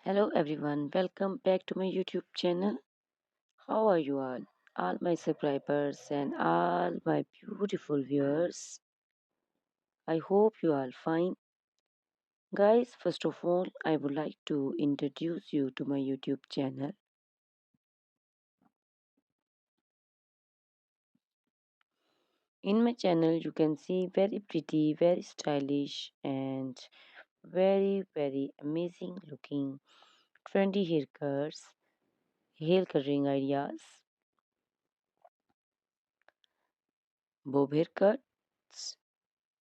Hello everyone, welcome back to my YouTube channel. How are you all? All my subscribers and all my beautiful viewers. I hope you all fine. Guys, first of all, I would like to introduce you to my YouTube channel. In my channel, you can see very pretty, very stylish, and very amazing looking trendy haircuts, hair coloring ideas, bob haircuts,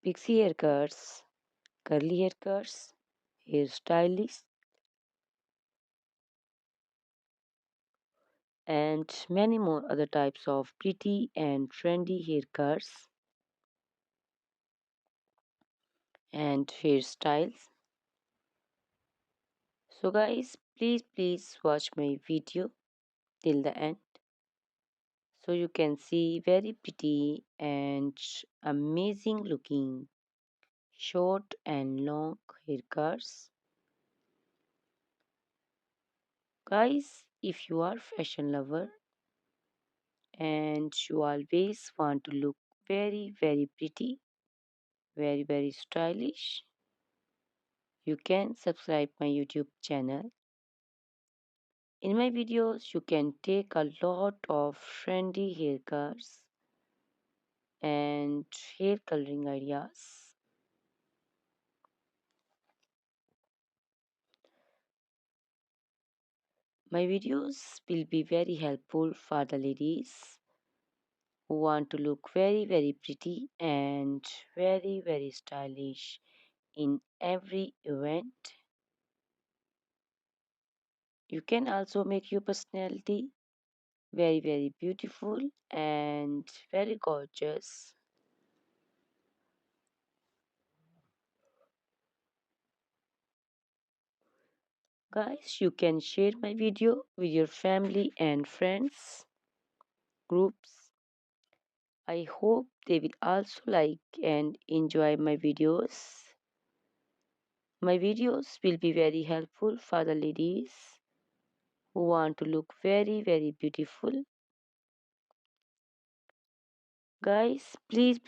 pixie haircuts, curly haircuts, hairstylists, and many more other types of pretty and trendy haircuts and hairstyles. So, guys, please watch my video till the end so you can see very pretty and amazing looking short and long haircuts. Guys, if you are fashion lover and you always want to look very pretty, very stylish, you can subscribe my YouTube channel. In my videos, you can take a lot of trendy haircuts and hair coloring ideas. My videos will be very helpful for the ladies who want to look very pretty and very stylish in every event. You can also make your personality very beautiful and very gorgeous. Guys, you can share my video with your family and friends groups. I hope they will also like and enjoy my videos. My videos will be very helpful for the ladies who want to look very beautiful. Guys, please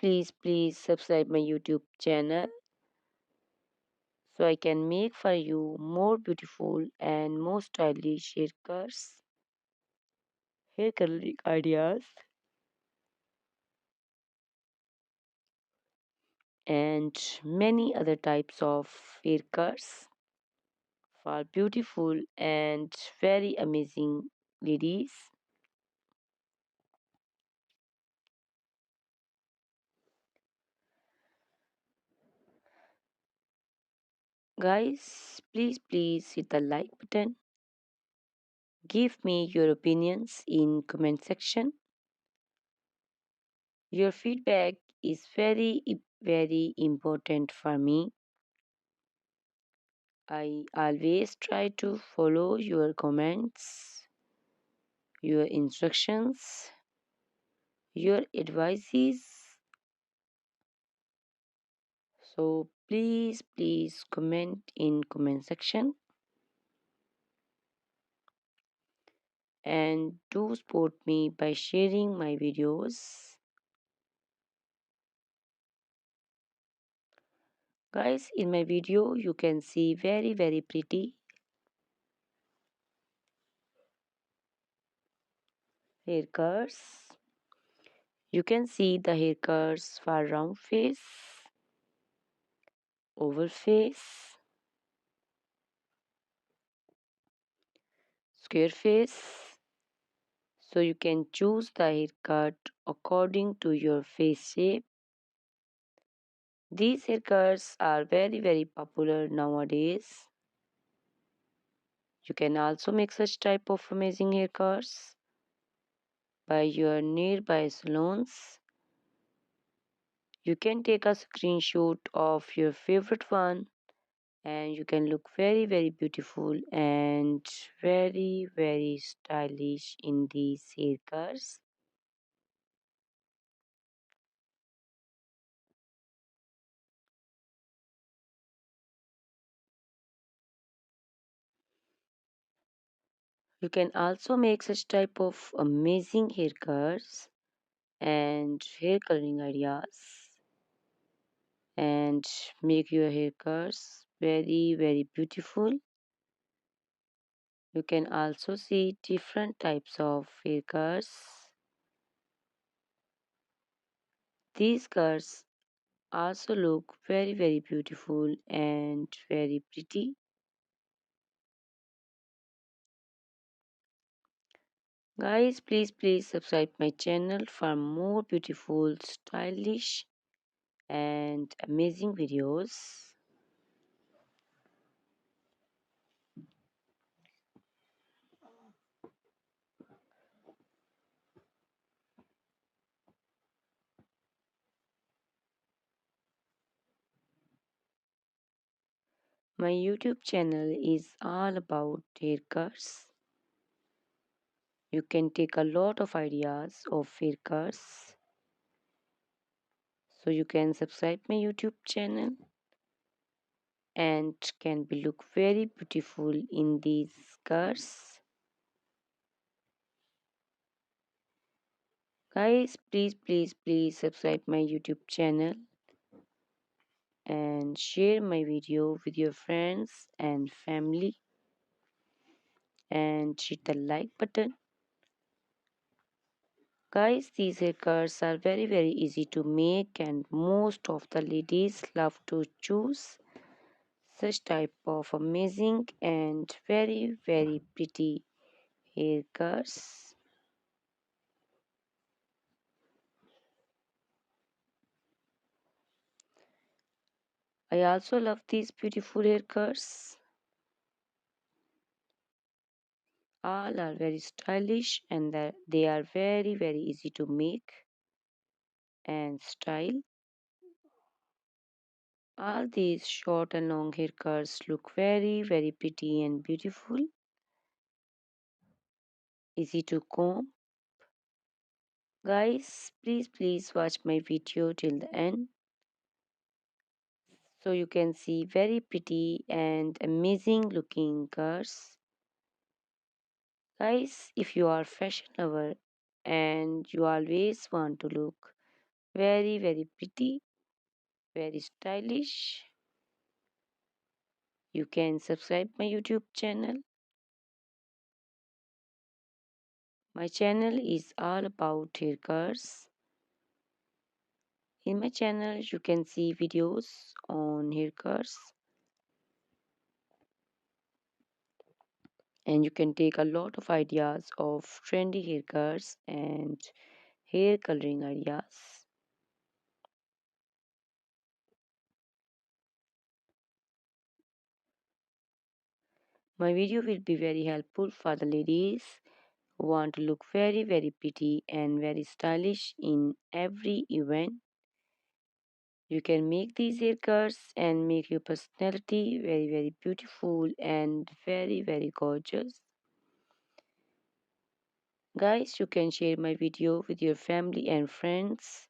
subscribe my YouTube channel so I can make for you more beautiful and more stylish haircuts, hair coloring ideas, and many other types of haircuts for beautiful and very amazing ladies. Guys, please hit the like button. Give me your opinions in comment section. Your feedback is very important for me. I always try to follow your comments, your instructions, your advices. So please comment in comment section and do support me by sharing my videos. Guys, in my video you can see very pretty haircuts. You can see the haircuts for round face, oval face, square face. So you can choose the haircut according to your face shape. These haircuts are very popular nowadays. You can also make such type of amazing haircuts by your nearby salons. You can take a screenshot of your favorite one and you can look very beautiful and very stylish in these haircuts. You can also make such type of amazing haircuts and hair coloring ideas and make your haircuts very beautiful. You can also see different types of haircuts. These cuts also look very beautiful and very pretty. Guys, please subscribe my channel for more beautiful, stylish and amazing videos. My YouTube channel is all about haircuts. You can take a lot of ideas of haircuts. So you can subscribe my YouTube channel and can be look very beautiful in these skirts. Guys, please subscribe my YouTube channel and share my video with your friends and family and hit the like button. Guys, these haircuts are very easy to make and most of the ladies love to choose such type of amazing and very pretty haircuts. I also love these beautiful haircuts. All are very stylish and they are very easy to make and style. All these short and long haircuts look very pretty and beautiful, easy to comb. Guys, please watch my video till the end so you can see very pretty and amazing looking cars. Guys, if you are fashion lover and you always want to look very pretty, very stylish, you can subscribe my YouTube channel. My channel is all about haircuts. In my channel, you can see videos on haircuts and you can take a lot of ideas of trendy haircuts and hair coloring ideas. My video will be very helpful for the ladies who want to look very pretty and very stylish in every event. You can make these haircuts and make your personality very beautiful and very gorgeous. Guys, you can share my video with your family and friends